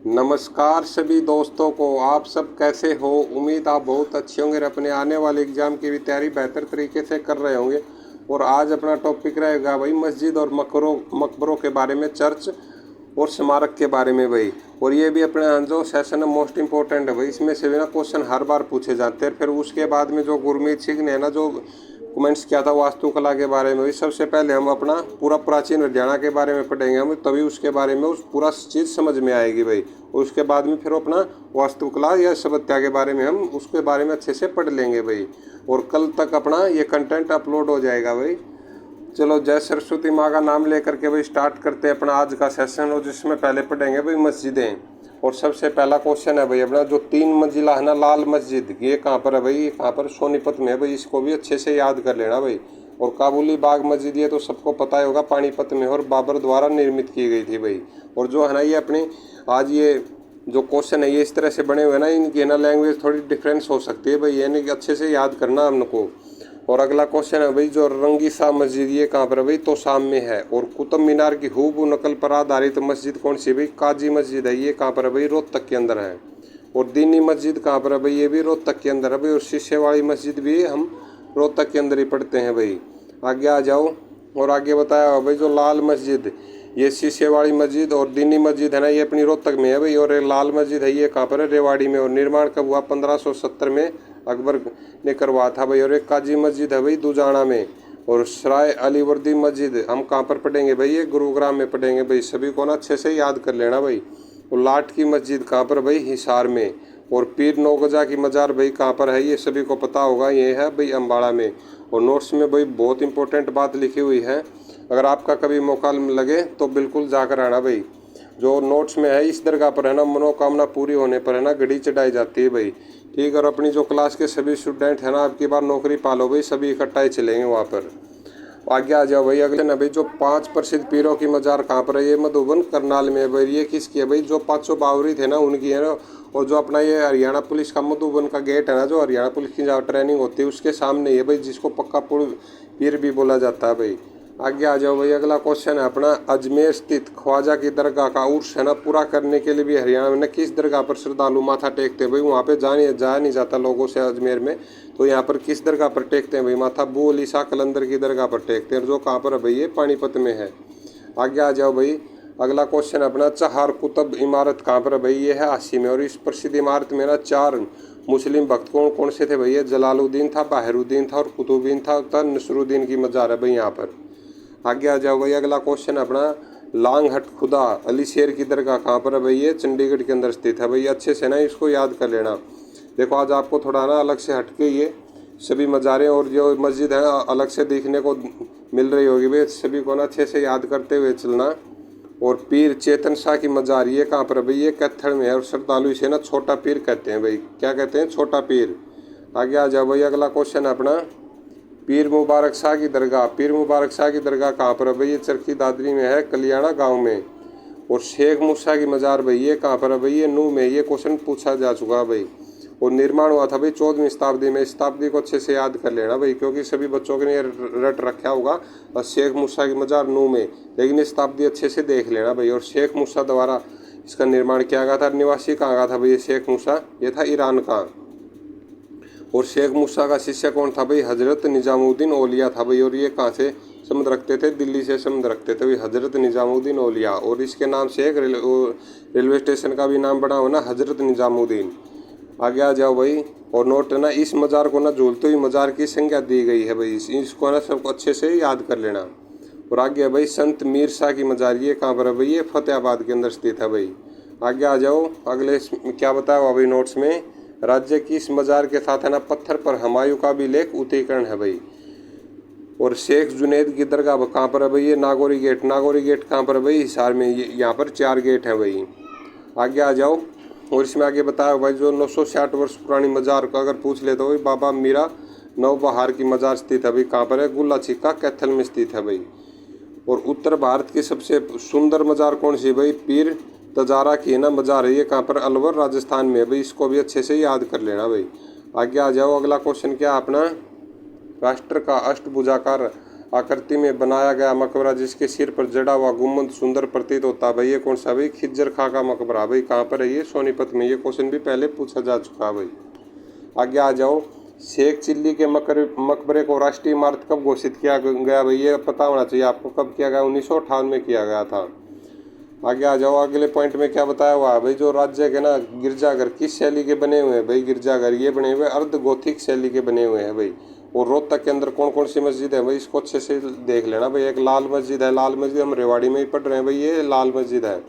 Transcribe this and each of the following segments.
नमस्कार सभी दोस्तों को। आप सब कैसे हो? उम्मीद आप बहुत अच्छे होंगे और अपने आने वाले एग्ज़ाम की भी तैयारी बेहतर तरीके से कर रहे होंगे। और आज अपना टॉपिक रहेगा भाई मस्जिद और मकबरों के बारे में, चर्च और स्मारक के बारे में भाई। और ये भी अपना जो सेशन है मोस्ट इम्पोर्टेंट है भाई। इसमें से भी ना क्वेश्चन हर बार पूछे जाते हैं। फिर उसके बाद में जो गुरमीत सिंह ने ना जो कमेंट्स किया था वास्तुकला के बारे में, सबसे पहले हम अपना पूरा प्राचीन हरियाणा के बारे में पढ़ेंगे हम, तभी उसके बारे में उस पूरा चीज़ समझ में आएगी भाई। उसके बाद में फिर अपना वास्तुकला या सभ्यता के बारे में हम उसके बारे में अच्छे से पढ़ लेंगे भाई। और कल तक अपना ये कंटेंट अपलोड हो जाएगा भाई। चलो जय सरस्वती माँ का नाम लेकर के भाई स्टार्ट करते हैं अपना आज का सेशन, और जिसमें पहले पढ़ेंगे भाई मस्जिदें। और सबसे पहला क्वेश्चन है भाई अपना जो 3 मंजिला है ना लाल मस्जिद, ये कहाँ पर है भाई? ये कहाँ पर? सोनीपत में है भाई। इसको भी अच्छे से याद कर लेना भाई। और काबुली बाग मस्जिद ये तो सबको पता ही होगा, पानीपत में और बाबर द्वारा निर्मित की गई थी भाई। और जो है ना ये अपनी आज ये जो क्वेश्चन है ये इस तरह से बने हुए हैं ना, इनकी ना लैंग्वेज थोड़ी डिफरेंस हो सकती है भाई, यानी कि अच्छे से याद करना हमको। और अगला क्वेश्चन है भाई जो रंगीसा मस्जिद ये कहाँ पर है भाई? तो शाम में है। और कुतुब मीनार की हूबहू नकल पर आधारित मस्जिद कौन सी भाई? काजी मस्जिद है। ये कहाँ पर है भाई? रोहतक के अंदर है। और दीनी मस्जिद कहाँ पर है भाई? ये भी रोहतक के अंदर है भाई। और शीशेवाड़ी मस्जिद भी हम रोहतक के अंदर ही पढ़ते हैं भाई। आगे आ जाओ। और आगे बताया भाई जो लाल मस्जिद, ये शीशेवाड़ी मस्जिद और दीनी मस्जिद है ना, ये अपनी रोहतक में है भाई। और ये लाल मस्जिद है ये कहाँ पर है? रेवाड़ी में। और निर्माण कब हुआ? 1570 में अकबर ने करवाया था भाई। और एक काजी मस्जिद है भाई दुजाना में। और सराय अलीवर्दी मस्जिद हम कहाँ पर पढ़ेंगे भाई? ये गुरुग्राम में पढ़ेंगे भाई। सभी को ना अच्छे से याद कर लेना भाई। और लाट की मस्जिद कहाँ पर भाई? हिसार में। और पीर नौगजा की मज़ार भाई कहाँ पर है? ये सभी को पता होगा, ये है भाई अम्बाड़ा में। और नोट्स में भाई बहुत इंपॉर्टेंट बात लिखी हुई है, अगर आपका कभी मौका लगे तो बिल्कुल जाकर आना भाई। जो नोट्स में है, इस दरगाह पर है ना मनोकामना पूरी होने पर है ना घड़ी चढ़ाई जाती है भाई। ठीक है। और अपनी जो क्लास के सभी स्टूडेंट है ना, आपकी बार नौकरी पालो भाई, सभी इकट्ठा ही चलेंगे वहाँ पर। आगे आ जाओ भाई। अगले ना भाई जो 5 प्रसिद्ध पीरों की मज़ार कहाँ पर है? ये मधुबन करनाल में है भाई। ये किसकी है भाई? जो 500 बावरी थे ना उनकी है ना। और जो अपना ये हरियाणा पुलिस का मधुबन का गेट है ना, जो हरियाणा पुलिस की जहाँ ट्रेनिंग होती है उसके सामने है भाई, जिसको पक्का पीर भी बोला जाता है भाई। आगे आ जाओ भाई। अगला क्वेश्चन है अपना अजमेर स्थित ख्वाजा की दरगाह का उर्स है ना पूरा करने के लिए भी हरियाणा में ना किस दरगाह पर श्रद्धालु माथा टेकते हैं भाई? वहाँ पे जाया नहीं जाता लोगों से अजमेर में, तो यहाँ पर किस दरगाह पर टेकते हैं भाई माथा? बू अली शाह कलंदर की दरगाह पर टेकते हैं, जो कहाँ पर है भाई? ये पानीपत में है। आगे आ जाओ भाई। अगला क्वेश्चन अपना चहार कुतुब इमारत कहाँ पर है भाई? ये है आसी में। और इस प्रसिद्ध इमारत में ना 4 मुस्लिम भक्त कौन से थे भाई? ये जलालुद्दीन था, बहरुद्दीन था और कुतुबुद्दीन था नसरुद्दीन की मज़ार है भाई यहाँ पर। आगे आ जाओ भाई। अगला क्वेश्चन अपना लांगहट खुदा अली शेर की दरगाह कहाँ पर है भाई? ये चंडीगढ़ के अंदर स्थित है भाई। अच्छे से ना इसको याद कर लेना। देखो आज आपको थोड़ा ना अलग से हटके ये सभी मज़ारें और जो मस्जिद है अलग से देखने को मिल रही होगी भाई, सभी को ना अच्छे से याद करते हुए चलना। और पीर चेतन शाह की मज़ार ये कहाँ पर है भाई? ये कैथल में है। और श्रद्धालु इसे ना छोटा पीर कहते हैं भाई। क्या कहते हैं? छोटा पीर। आगे आ जाओ भाई। अगला क्वेश्चन अपना पीर मुबारक शाह की दरगाह। पीर मुबारक शाह की दरगाह कहाँ पर है भाई? ये चरखी दादरी में है, कलियाड़ा गांव में। और शेख मूसा की मज़ार भाई ये कहाँ पर है भाई? ये नूह में। ये क्वेश्चन पूछा जा चुका है भाई। और निर्माण हुआ था भाई 14वीं शताब्दी में। शताब्दी को अच्छे से याद कर लेना भाई, क्योंकि सभी बच्चों के लिए रट रखा होगा और शेख मूसा की मज़ार नूह में, लेकिन शताब्दी अच्छे से देख लेना भाई। और शेख मूसा द्वारा इसका निर्माण किया गया था। निवासी कहाँ का था भाई ये शेख मूसा? ये था ईरान का। और शेख मूसा का शिष्य कौन था भाई? हजरत निजामुद्दीन औलिया था भाई। और ये कहाँ से संबंध रखते थे? दिल्ली से संबंध रखते थे भाई, हजरत निजामुद्दीन औलिया। और इसके नाम से एक रेलवे स्टेशन का भी नाम बना हो ना, हजरत निजामुद्दीन। आगे आ जाओ भाई। और नोट है ना इस मज़ार को ना झूलते हुई मज़ार की संख्या दी गई है भाई, इसको ना सबको अच्छे से याद कर लेना। और आगे है भाई संत मीर शाह की मज़ार ये कहाँ पर है भाई? ये फतेहाबाद के अंदर स्थित है भाई। आगे आ जाओ। अगले क्या बताया हुआ भाई नोट्स में? राज्य की इस मज़ार के साथ है ना पत्थर पर हुमायूं का भी लेख उत्कीर्ण है भाई। और शेख जुनैद की दरगाह कहाँ पर है भाई? ये नागौरी गेट। नागौरी गेट कहाँ पर है भाई? हिसार में। यहाँ पर 4 गेट हैं भाई। आगे आ जाओ। और इसमें आगे बताया भाई जो 960 वर्ष पुरानी मज़ार का अगर पूछ ले तो भाई बाबा मीरा नवबहार की मज़ार स्थित है भाई। कहाँ पर है? गुल्ला छिक्का कैथल में स्थित है भाई। और उत्तर भारत की सबसे सुंदर मज़ार कौन सी भाई? पीर तजारा की है ना मज़ार है, ये कहाँ पर? अलवर राजस्थान में है भाई। इसको भी अच्छे से याद कर लेना भाई। आगे आ जाओ। अगला क्वेश्चन क्या अपना? राष्ट्र का अष्टभुजाकार आकृति में बनाया गया मकबरा जिसके सिर पर जड़ा हुआ गुम्बद सुंदर प्रतीत होता। भाई ये कौन सा भाई? खिज्जर खां का मकबरा। भाई कहाँ पर है ये? सोनीपत में। ये क्वेश्चन भी पहले पूछा जा चुका है भाई। आगे आ जाओ। शेख चिल्ली के मकबरे को राष्ट्रीय इमारत कब घोषित किया गया? भाई ये पता होना चाहिए आपको, कब किया गया? 1958 में किया गया था। आगे आ जाओ। अगले पॉइंट में क्या बताया हुआ है भाई? जो राज्य के ना गिरजाघर किस शैली के बने हुए हैं भाई? गिरजाघर ये बने हुए अर्ध गोथिक शैली के बने हुए हैं भाई। और रोहतक के अंदर कौन कौन सी मस्जिद है भाई? इसको अच्छे से देख लेना भाई। एक लाल मस्जिद है, लाल मस्जिद हम रेवाड़ी में ही पढ़ रहे हैं भाई, ये लाल मस्जिद है।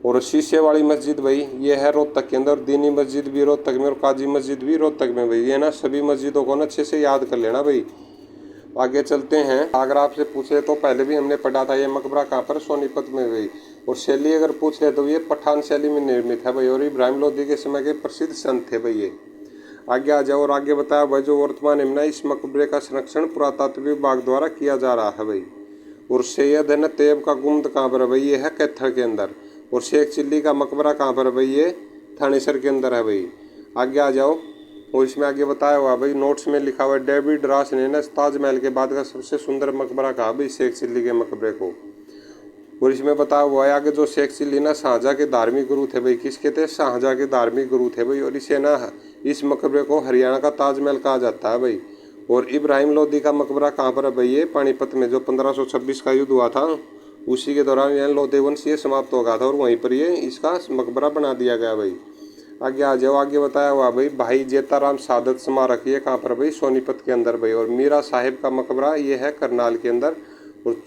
और शीशे वाली मस्जिद भाई ये है रोहतक के अंदर। दीनी मस्जिद भी रोहतक में और काजी मस्जिद भी रोहतक में भाई। ये ना सभी मस्जिदों को ना अच्छे से याद कर लेना भाई। आगे चलते हैं। अगर आपसे पूछे तो पहले भी हमने पढ़ा था, ये मकबरा कहाँ पर? सोनीपत में भाई। और शैली अगर पूछे तो ये पठान शैली में निर्मित है भाई। और इब्राहिम लोदी के समय के प्रसिद्ध संत थे भाई ये। आगे आ जाओ। और आगे बताया भाई जो वर्तमान में इस मकबरे का संरक्षण पुरातत्व विभाग द्वारा किया जा रहा है भाई। और सैयद है न तैयब का गुम्बद कहाँ पर है भाई? ये है कैथल के अंदर। और शेख चिल्ली का मकबरा कहाँ पर है भाई? ये थानेसर के अंदर है भाई। आगे आ जाओ। और इसमें आगे बताया हुआ भाई, नोट्स में लिखा हुआ है डेविड रॉस ने ना ताजमहल के बाद का सबसे सुंदर मकबरा कहा भाई? शेख चिल्ली के मकबरे को। और इसमें बताया हुआ है आगे जो शेख चिल्ली ना शाहजहाँ के धार्मिक गुरु थे भाई। किसके थे? शाहजहाँ के धार्मिक गुरु थे भाई। और इसे ना इस मकबरे को हरियाणा का ताजमहल कहा जाता है भाई। और इब्राहिम लोदी का मकबरा कहाँ पर है भाई? ये पानीपत में। जो 1526 का युद्ध हुआ था उसी के दौरान यह लोधी वंश ये समाप्त हो गया था और वहीं पर ये इसका मकबरा बना दिया गया भाई। आगे आ जाओ। आगे बताया हुआ भाई जेताराम सादत स्मारक ये कहाँ पर भाई? सोनीपत के अंदर भाई। और मीरा साहिब का मकबरा ये है करनाल के अंदर। और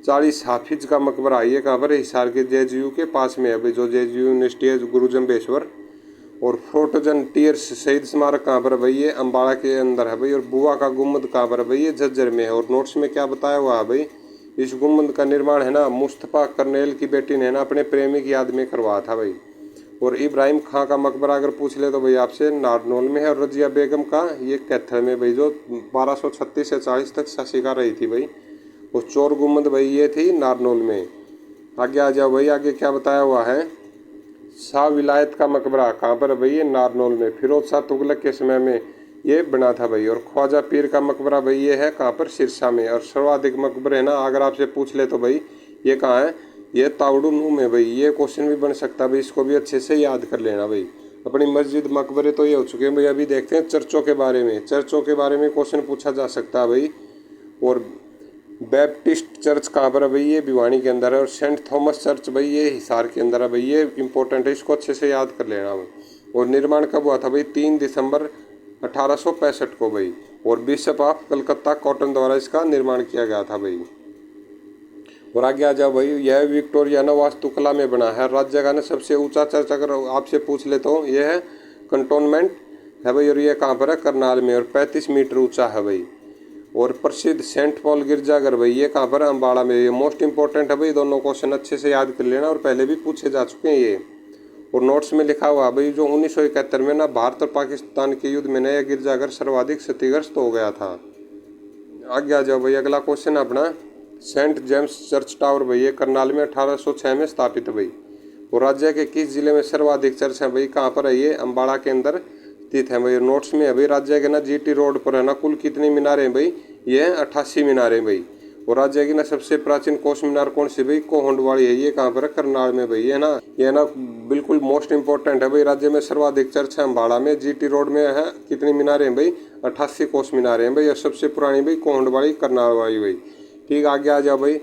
40 हाफिज का मकबरा ये कहाँ पर है? हिसार के जेएचयू के पास में है भाई। जो जेएचयू यूनिवर्सिटी है गुरु जम्बेश्वर। और फोर्टजन टीयर्स शहीद स्मारक कहाँ पर है भाई? ये अम्बाड़ा के अंदर है भाई। और बुआ का गुम्बद कहाँ पर है भाई? ये झज्जर में है। और नोट्स में क्या बताया हुआ है भाई? इस गुम्बद का निर्माण है ना मुस्तफ़ा करनेल की बेटी ने ना अपने प्रेमी की याद में करवाया था भाई। और इब्राहिम खां का मकबरा अगर पूछ ले तो भाई आपसे नारनौल में है। और रजिया बेगम का ये कैथल में भाई, जो 1236 से 40 तक शासिका रही थी भाई। और चोर गुम्बद भाई ये थी नारनौल में। आगे आ जाओ भाई। आगे क्या बताया हुआ है? शाह विलायत का मकबरा कहाँ पर है भाई? ये नारनौल में। फिरोज शाह तुगलक के समय में ये बना था भाई। और ख्वाजा पीर का मकबरा भाई ये है कहाँ पर? सिरसा में। और सर्वाधिक मकबरे है ना अगर आपसे पूछ ले तो भाई ये कहाँ है? ये तावड़ू नू में भाई। ये क्वेश्चन भी बन सकता है भाई, इसको भी अच्छे से याद कर लेना भाई। अपनी मस्जिद मकबरे तो ये हो चुके हैं भाई। अभी देखते हैं चर्चों के बारे में। चर्चों के बारे में क्वेश्चन पूछा जा सकता है भाई। और बैप्टिस्ट चर्च कहाँ पर है भाई? ये भिवानी के अंदर है। और सेंट थॉमस चर्च भाई ये हिसार के अंदर है भाई। ये इंपॉर्टेंट है, इसको अच्छे से याद कर लेना भाई। और निर्माण कब हुआ था भाई? 3 दिसंबर 1865 को भाई। और बिशप ऑफ कलकत्ता कॉटन द्वारा इसका निर्माण किया गया था भाई। और आगे आ जाओ भाई। यह विक्टोरिया ना वास्तुकला में बना है। राज्य का ना सबसे ऊंचा चर्च अगर आपसे पूछ ले तो ये है कंटोनमेंट है भाई। और ये कहाँ पर है? करनाल में। और 35 मीटर ऊंचा है भाई। और प्रसिद्ध सेंट पॉल गिरजाघर भाई ये कहाँ पर है? अम्बाड़ा में। ये मोस्ट इंपॉर्टेंट है भाई, दोनों क्वेश्चन अच्छे से याद कर लेना। और पहले भी पूछे जा चुके हैं ये। और नोट्स में लिखा हुआ भाई जो 1971 में ना भारत और पाकिस्तान के युद्ध में ना यह गिरजाघर सर्वाधिक क्षतिग्रस्त हो गया था। आगे आ जाओ भाई। अगला क्वेश्चन अपना सेंट जेम्स चर्च टावर भाई ये करनाल में 1806 में स्थापित है भाई। और राज्य के किस जिले में सर्वाधिक चर्च है भाई? कहाँ पर है ये? अम्बाड़ा के अंदर स्थित है भाई। नोट्स में है भाई राज्य के ना जीटी रोड पर है ना कुल कितनी मीनारें भाई? ये 88 मीनारें भाई। और राज्य की ना सबसे प्राचीन कोस मीनार कौन सी भाई? कोहंडवाड़ी है। ये कहाँ पर है? करनाल में भाई। ये ना बिल्कुल मोस्ट इंपॉर्टेंट है भाई। राज्य में सर्वाधिक चर्च है अम्बाड़ा में। जीटी रोड में है कितनी मीनारें हैं भाई? 88 कोस मीनारें हैं भाई। और सबसे पुरानी भाई कोहंडवाड़ी करनाल वाली भाई। ठीक, आगे आ जाओ भाई।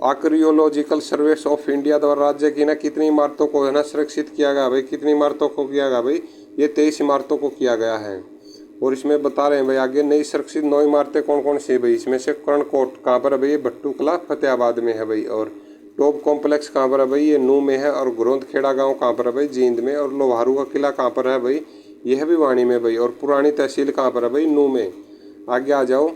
आर्कियोलॉजिकल सर्वेस ऑफ इंडिया द्वारा राज्य की ना कितनी इमारतों को है ना सुरक्षित किया गया भाई? कितनी इमारतों को किया गया भाई? ये 23 इमारतों को किया गया है। और इसमें बता रहे हैं भाई आगे नई सुरक्षित 9 इमारतें कौन कौन सी है भाई? इसमें से कर्णकोट कहाँ पर है भाई? ये भट्टू कला फतेहाबाद में है भाई। और टॉप कॉम्प्लेक्स कहाँ पर है भाई? ये नू में है। और ग्रोंदखेड़ा गाँव कहाँ पर है भाई? जींद में। और लोहारू का किला कहाँ पर है भाई? यह भी वाणी में भाई। और पुरानी तहसील कहाँ पर है भाई? नू में। आगे आ जाओ।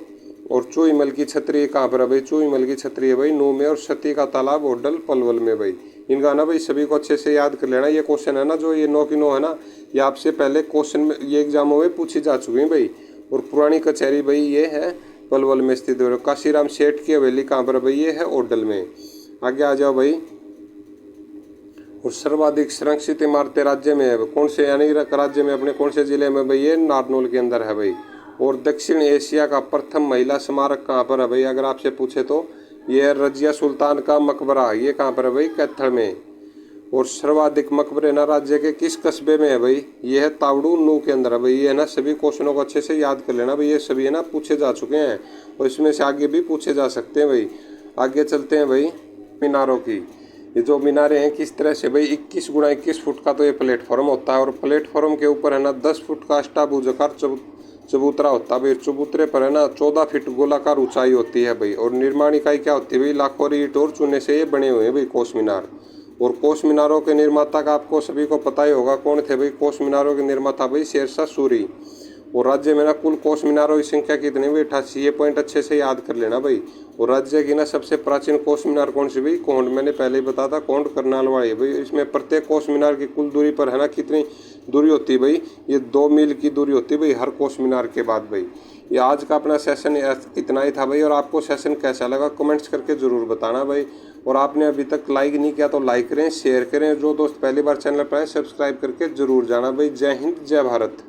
और चूईमल की छतरी कहाँ पर है भाई? चूईमल की छतरी है भाई नू में। और सती का तालाब होडल पलवल में भाई। इनका ना भाई सभी को अच्छे से याद कर लेना। ये क्वेश्चन है ना जो ये 9 की 9 है ना, ये आपसे पहले क्वेश्चन में ये एग्जामों में पूछी जा चुकी है भाई। और पुरानी कचहरी भाई ये है पलवल में स्थित है। काशीराम सेठ की हवेली कहाँ पर है भाई? ये है होडल में। आगे आ जाओ भाई। और सर्वाधिक संरक्षित इमारतें राज्य में है कौन से? यानी राज्य में अपने कौन से जिले में भाई? ये नारनौल के अंदर है भाई। और दक्षिण एशिया का प्रथम महिला स्मारक कहाँ पर है भाई, अगर आपसे पूछे तो ये है रजिया सुल्तान का मकबरा, ये कहाँ पर है भाई, कैथल में। और सर्वाधिक मकबरे ना राज्य के किस कस्बे में है भाई, ये है तावड़ू नू के अंदर है भाई। ये है ना सभी क्वेश्चनों को अच्छे से याद कर लेना भाई, ये सभी है ना पूछे जा चुके हैं और इसमें से आगे भी पूछे जा सकते हैं भाई। आगे चलते हैं भाई मीनारों की। ये जो मीनारें हैं किस तरह से भाई, 21 गुणा 21 फुट का तो ये प्लेटफॉर्म होता है और प्लेटफॉर्म के ऊपर है ना 10 फुट का अष्टाभुजाकार चबूतरा होता है भाई। चबूतरे पर है ना 14 फीट गोलाकार ऊंचाई होती है भाई। और निर्माण इकाई क्या होती है भाई, लाखों ईंट और चूने से ये बने हुए हैं भाई कोस मीनार। और कोस मीनारों के निर्माता का आपको सभी को पता ही होगा कौन थे भाई, कोस मीनारों के निर्माता भाई शेरशाह सूरी। और राज्य में ना कुल कोस मीनारों की संख्या कितनी भाई, 88। ये पॉइंट अच्छे से याद कर लेना भाई। और राज्य की ना सबसे प्राचीन कोस मीनार कौन सी भाई, कोंड, मैंने पहले ही बताया था कोंड करनाल वाली भाई। इसमें प्रत्येक कोस मीनार की कुल दूरी पर है ना कितनी दूरी होती है भाई, ये 2 मील की दूरी होती है भाई हर कोस मीनार के बाद भाई। ये आज का अपना सेशन इतना ही था भाई। और आपको सेशन कैसा लगा कमेंट्स करके ज़रूर बताना भाई। और आपने अभी तक लाइक नहीं किया तो लाइक करें, शेयर करें। जो दोस्त पहली बार चैनल पर आए सब्सक्राइब करके ज़रूर जाना भाई। जय हिंद, जय भारत।